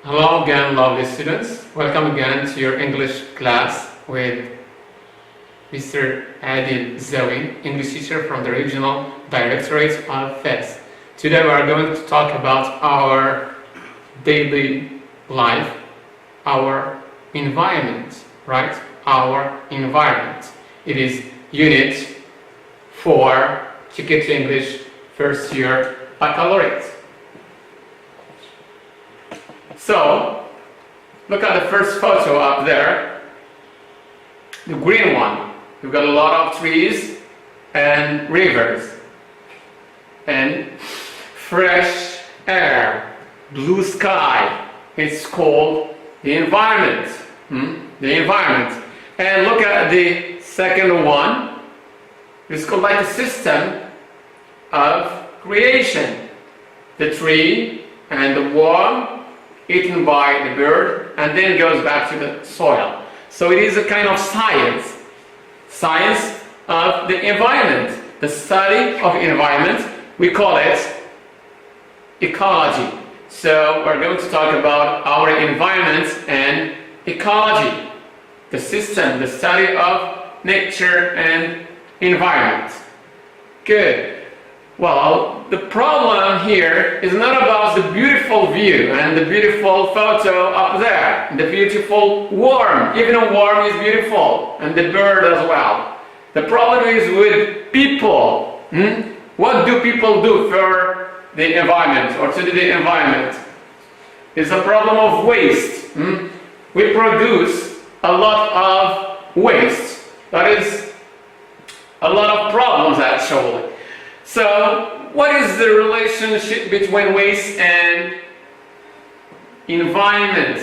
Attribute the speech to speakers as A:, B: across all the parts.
A: Hello again, lovely students. Welcome again to your English class with Mr. Adil Zawi, English teacher from the Regional Directorate of FES. Today we are going to talk about our daily life, our environment, right? Our environment. It is Unit 4, Ticket to English, first year baccalaureate. So, look at the first photo up there, the green one. You've got a lot of trees and rivers and fresh air, blue sky. It's called the environment. The environment. And look at the second one. It's called like a system of creation. The tree and the worm eaten by the bird and then goes back to the soil. So it is a kind of science of the environment, the study of environment. We call it ecology. So we're going to talk about our environment and ecology, the system, the study of nature and environment. Good. Well, the problem here is not about the beautiful view and the beautiful photo up there, the beautiful worm. Even a worm is beautiful, and the bird as well. The problem is with people. What do people do for the environment or to the environment? It's a problem of waste. We produce a lot of waste. That is a lot of problems actually. So, what is the relationship between waste and environment?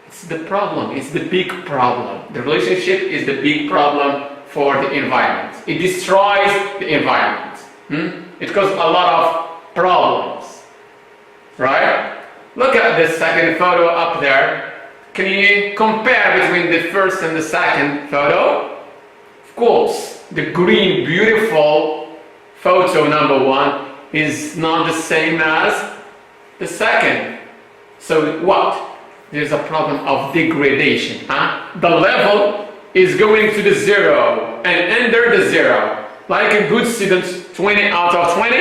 A: It's the problem, it's the big problem. The relationship is the big problem for the environment. It destroys the environment. It causes a lot of problems. Right? Look at the second photo up there. Can you compare between the first and the second photo? Of course. The green, beautiful photo number one is not the same as the second. So what? There's a problem of degradation. The level is going to the zero and under the zero. Like a good student, 20 out of 20,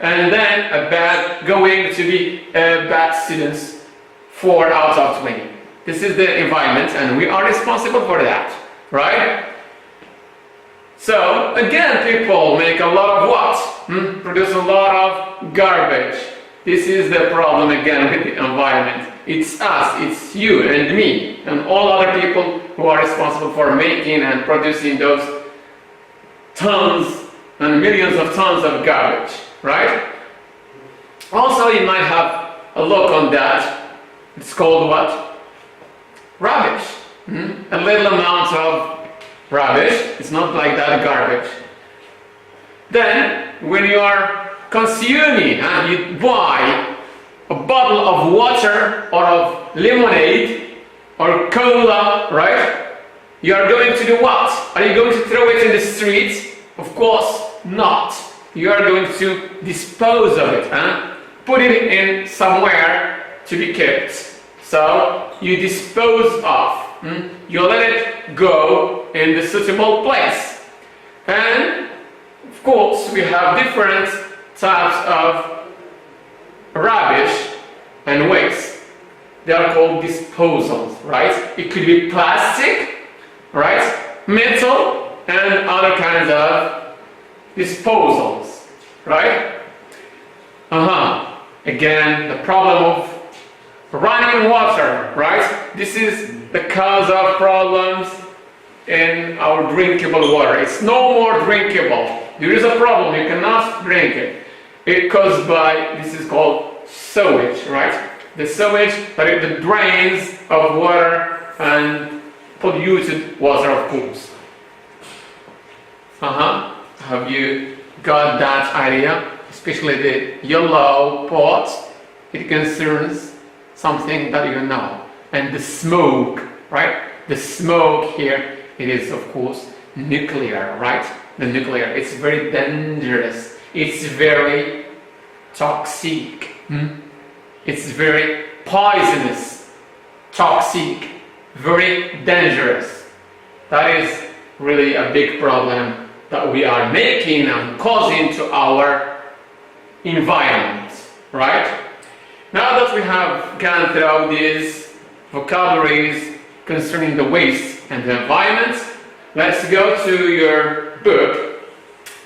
A: and then a bad going to be a bad student, 4 out of 20. This is the environment and we are responsible for that, right? So, again, people make a lot of what? Produce a lot of garbage. This is the problem again with the environment. It's us, it's you and me, and all other people who are responsible for making and producing those tons and millions of tons of garbage, right? Also, you might have a look on that. It's called what? Rubbish. A little amount of rubbish, it's not like that garbage. Then, when you are consuming and you buy a bottle of water or of lemonade or cola, right? You are going to do what? Are you going to throw it in the street? Of course not. You are going to dispose of it, put it in somewhere to be kept. So, you dispose of. You let it go in the suitable place. And of course we have different types of rubbish and waste. They are called disposals, right? It could be plastic, right? Metal and other kinds of disposals, right? Again, the problem of running water, right? This is the cause of problems in our drinkable water. It's no more drinkable. There is a problem, you cannot drink it. It's caused by, this is called sewage, right? The sewage, that is the drains of water and polluted water, of course. Have you got that idea? Especially the yellow pot, it concerns something that you know. And the smoke, right? The smoke here, it is of course nuclear, right? The nuclear, it's very dangerous. It's very toxic. It's very poisonous, toxic, very dangerous. That is really a big problem that we are making and causing to our environment, right? Now that we have gone through these vocabularies concerning the waste and the environment, let's go to your book,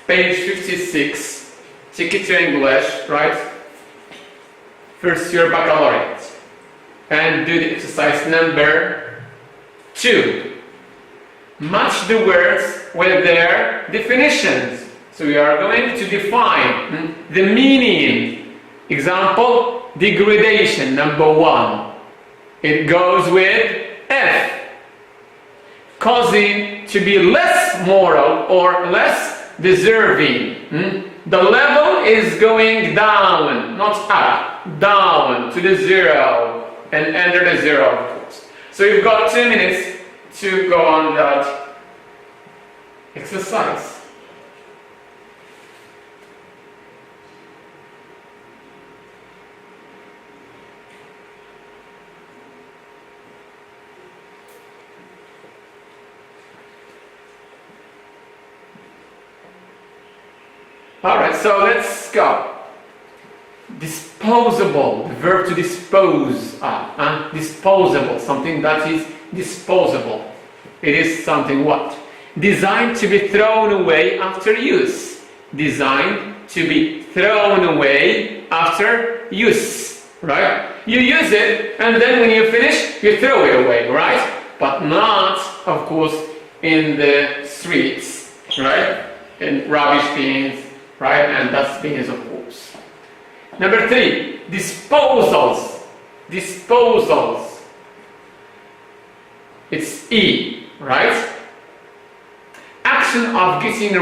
A: page 56, take it to English, right? First year baccalaureate, and do the exercise number 2. Match the words with their definitions. So we are going to define the meaning. Example, degradation, number 1. It goes with F. Causing to be less moral or less deserving. The level is going down, not up, down to the 0 and enter the 0, of course. So you've got 2 minutes to go on that exercise. Alright, so let's go. Disposable, the verb to dispose of. Disposable, something that is disposable. It is something what? Designed to be thrown away after use. Designed to be thrown away after use. Right? You use it, and then when you finish, you throw it away, right? But not, of course, in the streets, right? In rubbish bins, right? And dustbins, of course. Number 3, disposals. Disposals. It's E, right? Action of getting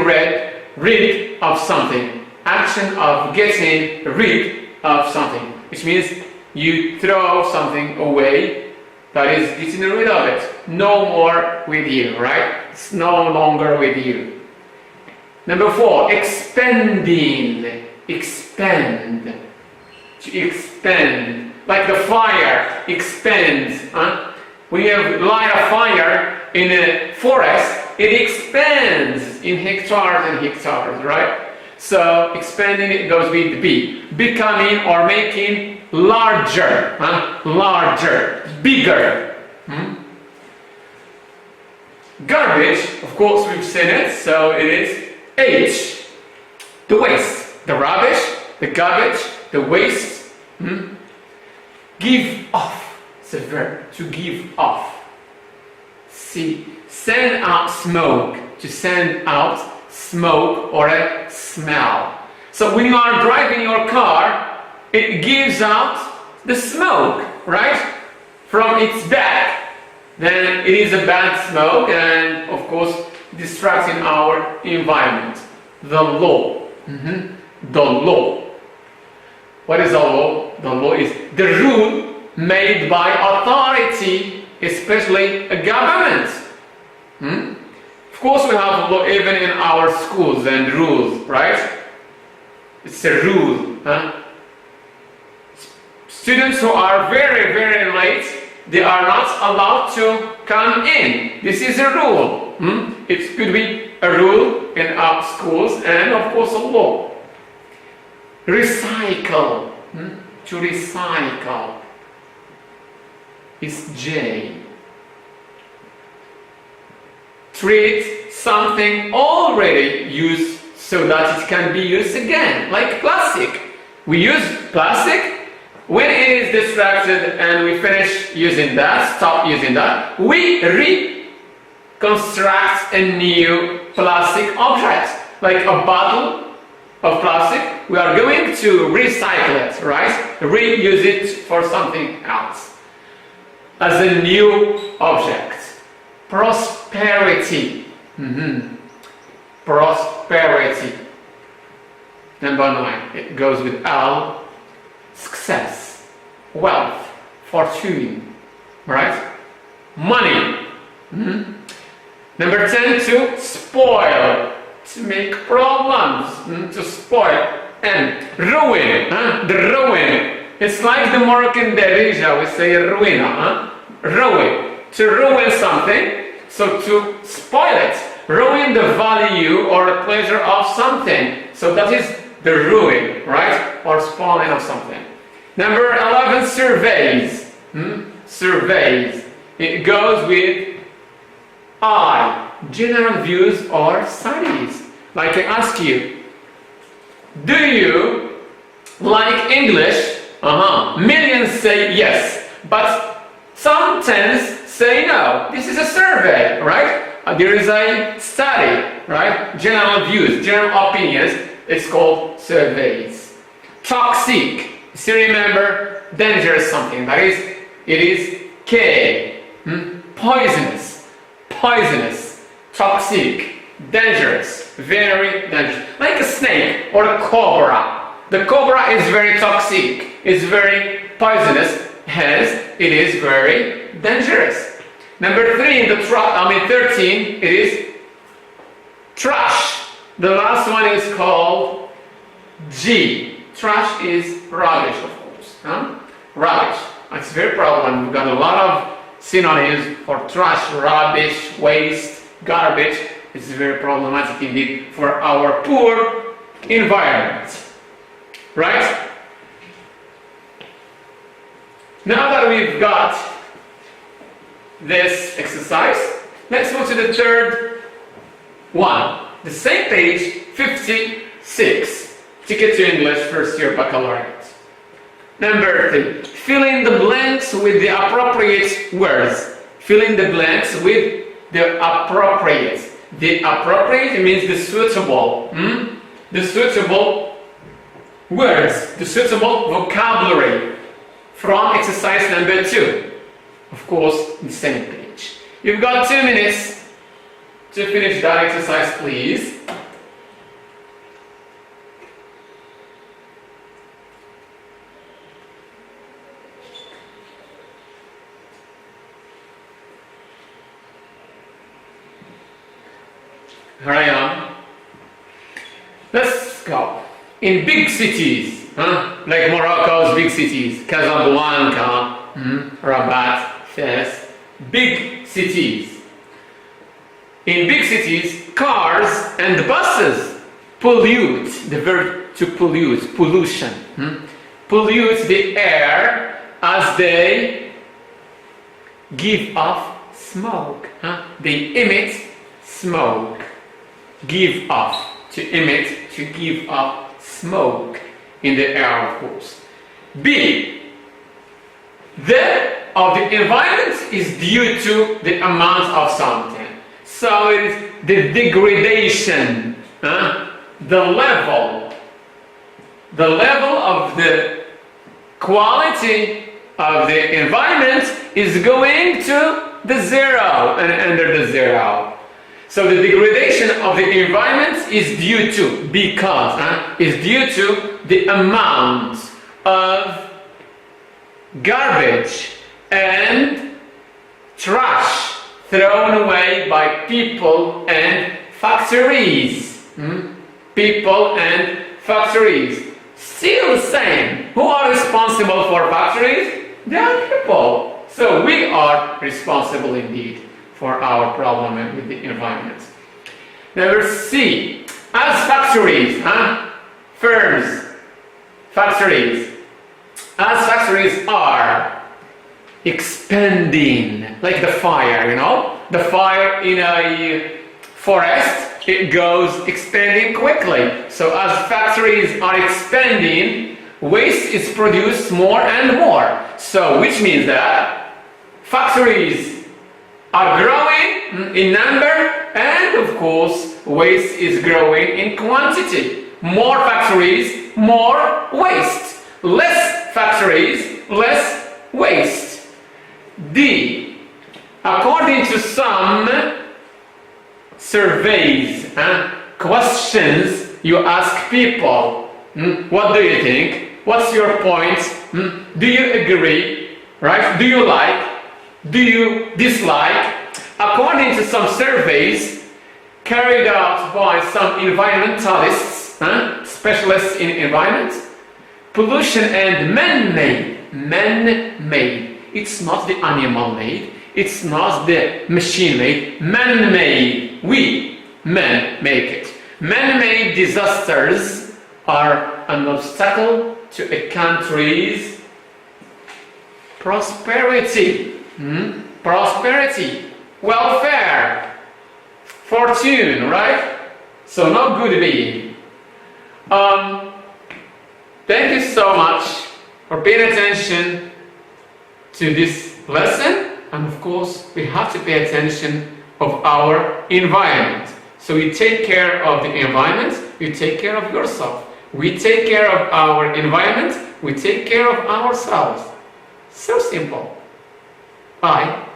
A: rid of something. Action of getting rid of something. Which means you throw something away, that is getting rid of it. No more with you, right? It's no longer with you. Number 4, expanding. Expand. To expand. Like the fire expands. When you light a fire in a forest, it expands in hectares and hectares, right? So expanding, it goes with B. Becoming or making larger. Larger. Bigger. Garbage, of course we've seen it, so it is H. The waste. The rubbish, the garbage, the waste. Give off. It's a verb, to give off. C. Send out smoke. To send out smoke or a smell. So when you are driving your car, it gives out the smoke, right? From its back. Then it is a bad smoke and, of course, distracting our environment. The law. The law. What is the law? The law is the rule made by authority, especially a government. Of course we have law even in our schools and rules, right? It's a rule. Students who are very, very late, they are not allowed to come in. This is a rule. It could be a rule in our schools and of course a law. Recycle. To recycle is J. Treat something already used so that it can be used again, like plastic. We use plastic. When it is distracted and we finish using that, stop using that, we reconstruct a new plastic object, like a bottle of plastic. We are going to recycle it, right? Reuse it for something else as a new object. Prosperity. Prosperity. Number 9, it goes with L. Success, wealth, fortune, right? Money. Number 10, to spoil, to make problems, to spoil, and ruin, the ruin It's like the Moroccan derija, we say ruina, ruin. To ruin something, so to spoil it, ruin the value or the pleasure of something. So that is the ruin, right? Or spoiling of something. Number 11, surveys. Surveys. It goes with I, general views or studies. Like I ask you, do you like English? Millions say yes, but some tens say no. This is a survey, right? There is a study, right? General views, general opinions. It's called surveys. Toxic. So remember, dangerous something. That is, it is K. Poisonous. Poisonous. Toxic. Dangerous. Very dangerous. Like a snake or a cobra. The cobra is very toxic. It's very poisonous. Hence, it is very dangerous. Number 3 in the 13, it is trash. The last one is called G. Trash is rubbish, of course. Rubbish. It's very problem. We've got a lot of synonyms for trash, rubbish, waste, garbage. It's very problematic indeed for our poor environment. Right? Now that we've got this exercise, let's move to the third one. The same page, 56. Ticket to English first year baccalaureate. Number 3. Fill in the blanks with the appropriate words. Fill in the blanks with the appropriate. The appropriate means the suitable. The suitable words. The suitable vocabulary. From exercise number 2. Of course, the same page. You've got 2 minutes to finish that exercise, please. Here I am. Let's go. In big cities, like Morocco's big cities, Casablanca, Rabat, Fez, big cities. In big cities, cars and buses pollute, the verb to pollute, pollution, pollute the air as they give off smoke. They emit smoke. Give off, to emit, to give off smoke in the air, of course. B. The of the environment is due to the amount of something. So it is the degradation, the level of the quality of the environment is going to the zero and under the zero. So the degradation of the environment is due to, is due to the amount of garbage and trash thrown away by people and factories. People and factories. Still the same. Who are responsible for factories? They are people. So we are responsible indeed for our problem with the environment. Number C. As factories, firms, factories. As factories are expanding, like the fire, the fire in a forest, it goes expanding quickly. So as factories are expanding, waste is produced more and more. So which means that factories are growing in number, and of course waste is growing in quantity. More factories, more waste. Less factories, less waste. D. According to some surveys, questions you ask people, what do you think? What's your point? Do you agree? Right? Do you like? Do you dislike? According to some surveys carried out by some environmentalists, specialists in environment, pollution and man-made. Man-made. It's not the animal-made. It's not the machine-made. Man-made. We, men, make it. Man-made disasters are an obstacle to a country's prosperity. Prosperity. Welfare. Fortune, right? So no good being. Thank you so much for paying attention to this lesson, and of course we have to pay attention of our environment. So you take care of the environment, you take care of yourself. We take care of our environment, we take care of ourselves. So simple. Bye.